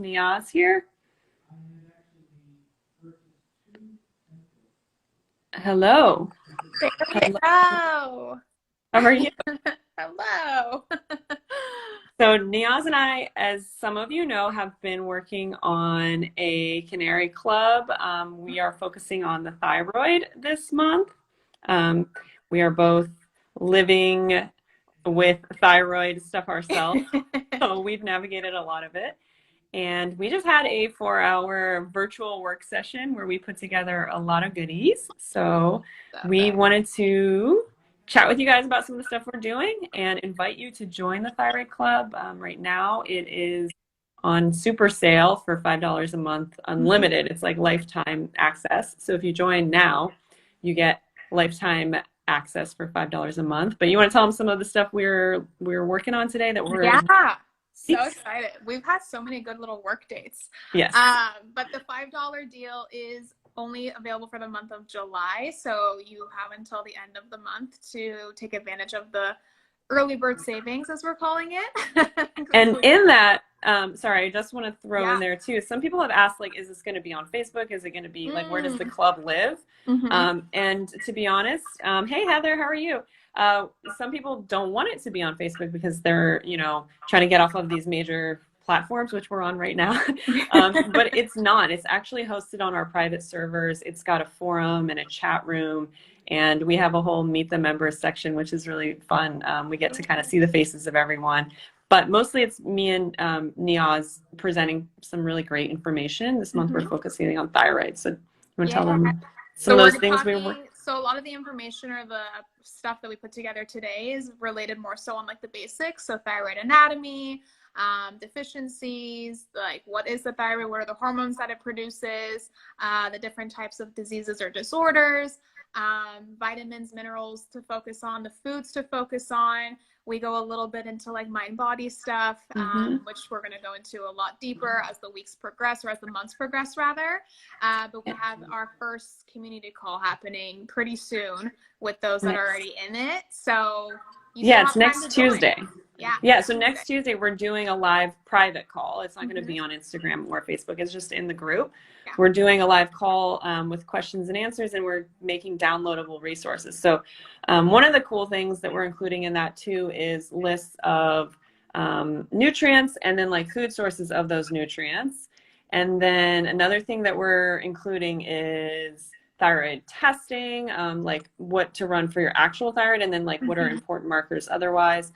Neeyaz here. Hello. Hello. Hello. How are you? Hello. So Neeyaz and I, as some of you know, have been working on a Canary Club. We are focusing on the thyroid this month. Um, we are both living with thyroid stuff ourselves, so we've navigated a lot of it. And we just had a 4-hour virtual work session where we put together a lot of goodies. So we wanted to chat with you guys about some of the stuff we're doing and invite you to join the Thyroid Club. Right now it is on super sale for $5 a month, unlimited. It's like lifetime access. So if you join now, you get lifetime access for $5 a month. But you want to tell them some of the stuff we're working on today that we're So excited. We've had so many good little work dates. Yes. But the $5 deal is only available for the month of July. So you have until the end of the month to take advantage of the early bird savings, as we're calling it. And in that, sorry, I just want to throw in there too. Some people have asked, like, is this going to be on Facebook? Is it going to be like, where does the club live? And to be honest, hey, Heather, how are you? Some people don't want it to be on Facebook because they're, trying to get off of these major platforms, which we're on right now. But it's not. It's actually hosted on our private servers. It's got a forum and a chat room. And we have a whole Meet the Members section, which is really fun. We get to kind of see the faces of everyone. But mostly it's me and Neeyaz presenting some really great information. This month we're focusing on thyroid. So you want to tell them some of those things we were... So a lot of the information or the stuff that we put together today is related more so on like the basics. So thyroid anatomy, deficiencies, like what is the thyroid, what are the hormones that it produces, the different types of diseases or disorders, vitamins, minerals to focus on, the foods to focus on. We go a little bit into like mind-body stuff, which we're going to go into a lot deeper as the weeks progress, or as the months progress rather. But we have our first community call happening pretty soon with those that are already in it. So it's next Tuesday. Yeah. So next Tuesday we're doing a live private call. It's not going to be on Instagram or Facebook. It's just in the group. We're doing a live call with questions and answers, and we're making downloadable resources. So one of the cool things that we're including in that too is lists of nutrients and then like food sources of those nutrients. And then another thing that we're including is thyroid testing, like what to run for your actual thyroid, and then like what are important markers otherwise,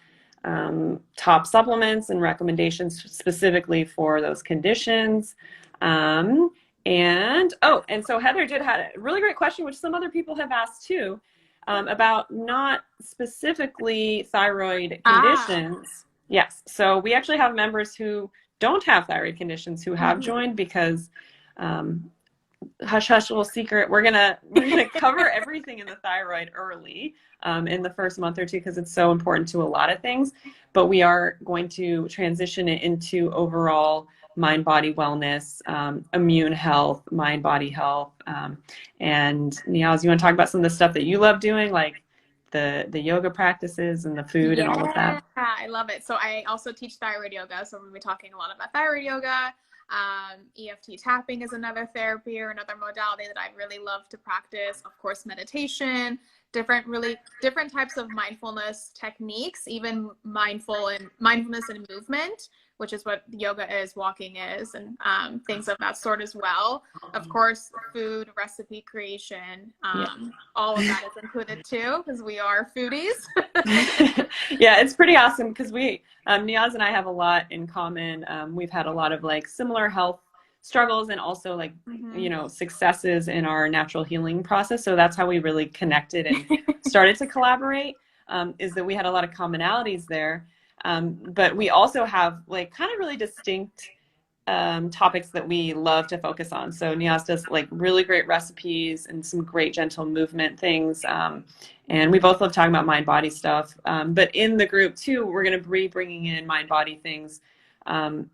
top supplements and recommendations specifically for those conditions. And so Heather had a really great question, which some other people have asked too, about not specifically thyroid conditions. Yes. So we actually have members who don't have thyroid conditions who have joined because, hush hush, little secret, we're gonna cover everything in the thyroid early in the first month or two because it's so important to a lot of things, but we are going to transition it into overall mind-body wellness, immune health, mind-body health. And Neeyaz, you want to talk about some of the stuff that you love doing, like the yoga practices and the food and all of that? Yeah, I love it. So I also teach thyroid yoga, so we're going to be talking a lot about thyroid yoga. EFT tapping is another therapy or another modality that I really love to practice. Of course, meditation, different types of mindfulness techniques, even mindfulness and movement, which is what yoga is, walking is, and things of that sort as well. Of course, food, recipe creation, all of that is included too, because we are foodies. Yeah, it's pretty awesome because Neeyaz and I have a lot in common. We've had a lot of like similar health struggles and also like, successes in our natural healing process. So that's how we really connected and started to collaborate, is that we had a lot of commonalities there. But we also have like kind of really distinct topics that we love to focus on. So Neeyaz does like really great recipes and some great gentle movement things. And we both love talking about mind-body stuff. But in the group too, we're going to be bringing in mind-body things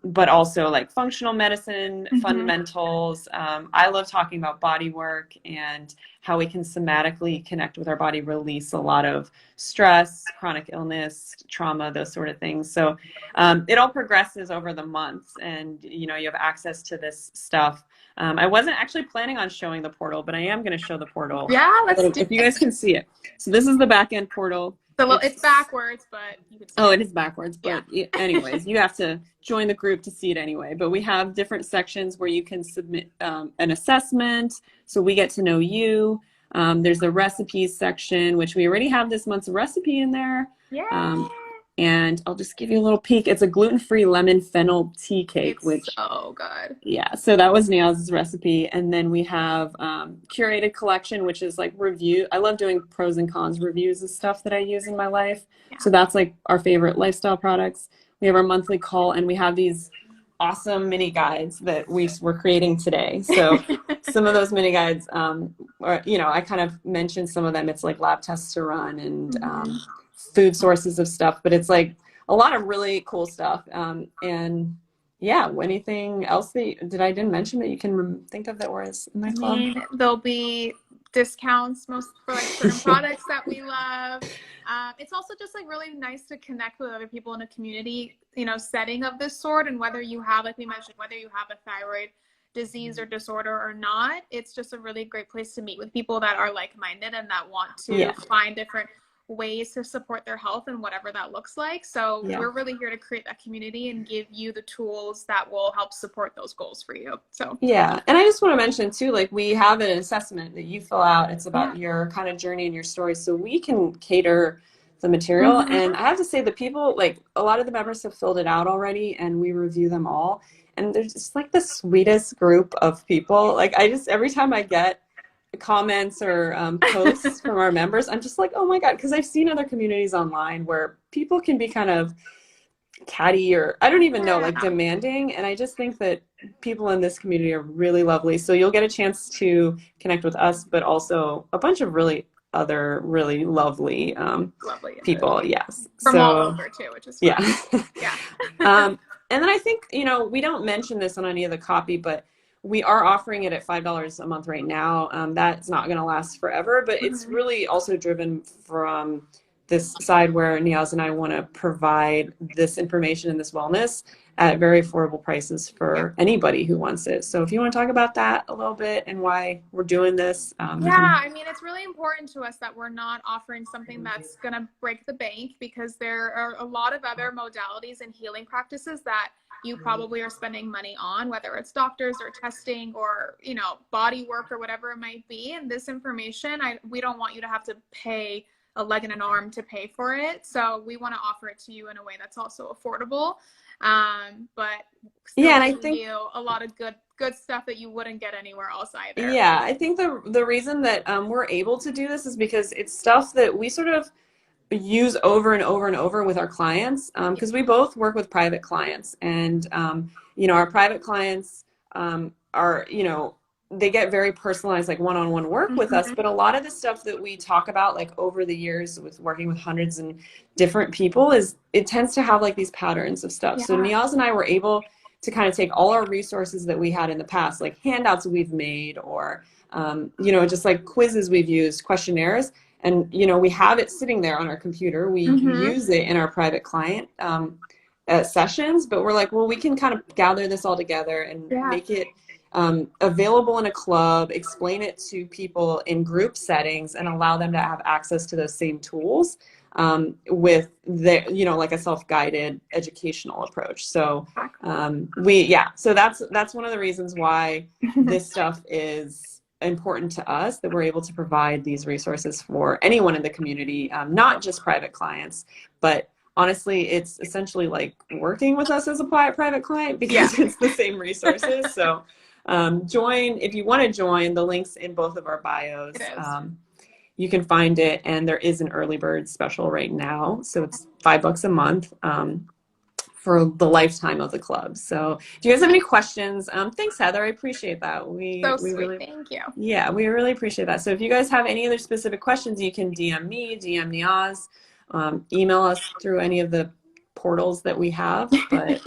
but also like functional medicine, fundamentals. I love talking about body work and how we can somatically connect with our body, release a lot of stress, chronic illness, trauma, those sort of things. So it all progresses over the months, and you know, you have access to this stuff. I wasn't actually planning on showing the portal, but I am going to show the portal. Yeah, let's do if you guys can see it. So this is the back end portal. So it's backwards, but you can see it is backwards. But anyways, you have to join the group to see it anyway. But we have different sections where you can submit an assessment. So we get to know you. There's the recipes section, which we already have this month's recipe in there. Yeah. And I'll just give you a little peek. It's a gluten-free lemon fennel tea cake. It's so good. Yeah, so that was Neeyaz's recipe. And then we have curated collection, which is like review. I love doing pros and cons reviews of stuff that I use in my life. Yeah. So that's like our favorite lifestyle products. We have our monthly call, and we have these awesome mini guides that we're creating today. So some of those mini guides, are, you know, I kind of mentioned some of them. It's like lab tests to run and food sources of stuff, but it's like a lot of really cool stuff. And yeah, anything else that I didn't mention that you can think of that was in the club? I mean, there'll be discounts most for like certain products that we love. It's also just like really nice to connect with other people in a community, you know, setting of this sort. And whether you have, like we mentioned, whether you have a thyroid disease or disorder or not, it's just a really great place to meet with people that are like-minded and that want to find different ways to support their health and whatever that looks like. So we're really here to create that community and give you the tools that will help support those goals for you. So yeah, and I just want to mention too, like we have an assessment that you fill out. It's about your kind of journey and your story, so we can cater the material. And I have to say, the people, like a lot of the members have filled it out already, and we review them all, and they're just like the sweetest group of people. Like I just, every time I get comments or posts from our members, I'm just like, oh my God, because I've seen other communities online where people can be kind of catty, or I don't even know, like demanding. And I just think that people in this community are really lovely. So you'll get a chance to connect with us, but also a bunch of really other really lovely people. Yes. From all over too, which is fun. And then I think, you know, we don't mention this on any of the copy, but we are offering it at $5 a month right now. That's not going to last forever, but it's really also driven from this side where Neeyaz and I want to provide this information and this wellness at very affordable prices for anybody who wants it. So if you want to talk about that a little bit and why we're doing this. I mean, it's really important to us that we're not offering something that's going to break the bank, because there are a lot of other modalities and healing practices that you probably are spending money on, whether it's doctors or testing or, you know, body work or whatever it might be. And this information, we don't want you to have to pay a leg and an arm to pay for it. So we want to offer it to you in a way that's also affordable. But still and I think you a lot of good stuff that you wouldn't get anywhere else either. Yeah, I think the reason that we're able to do this is because it's stuff that we sort of use over and over and over with our clients, because we both work with private clients, and you know, our private clients are, you know, they get very personalized, like one-on-one work with us. But a lot of the stuff that we talk about, like over the years with working with hundreds and different people, it tends to have like these patterns of stuff. So Neeyaz and I were able to kind of take all our resources that we had in the past, like handouts we've made, or you know, just like quizzes we've used, questionnaires, and you know, we have it sitting there on our computer. We use it in our private client sessions, but we're like, well, we can kind of gather this all together and make it available in a club, explain it to people in group settings, and allow them to have access to those same tools with the, you know, like a self-guided educational approach. So so that's one of the reasons why this stuff is important to us, that we're able to provide these resources for anyone in the community, not just private clients, but honestly, it's essentially like working with us as a private client, because it's the same resources. So join, if you want to join, the link's in both of our bios. You can find it, and there is an early bird special right now. So it's $5 a month for the lifetime of the club. So do you guys have any questions? Thanks, Heather. I appreciate that. We really, thank you. Yeah, we really appreciate that. So if you guys have any other specific questions, you can DM me, DM Neeyaz, email us through any of the portals that we have. But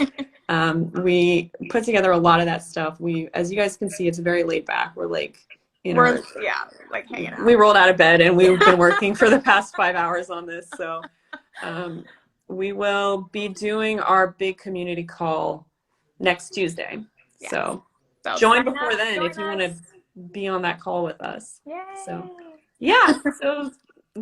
We put together a lot of that stuff. As you guys can see, it's very laid back. We're like, yeah, like hanging out. We rolled out of bed and we've been working for the past 5 hours on this. So we will be doing our big community call next Tuesday. Yes. So join before then if you want to be on that call with us. Yay. So yeah, so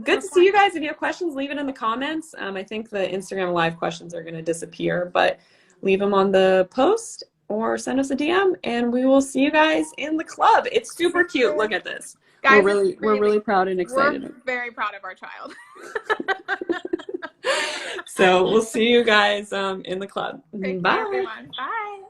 good to see you guys. If you have questions, leave it in the comments. I think the Instagram live questions are going to disappear, but leave them on the post or send us a DM and we will see you guys in the club. It's super cute. Look at this. Guys, we're really proud and excited. We're very proud of our child. So we'll see you guys in the club. Take care, everyone. Bye.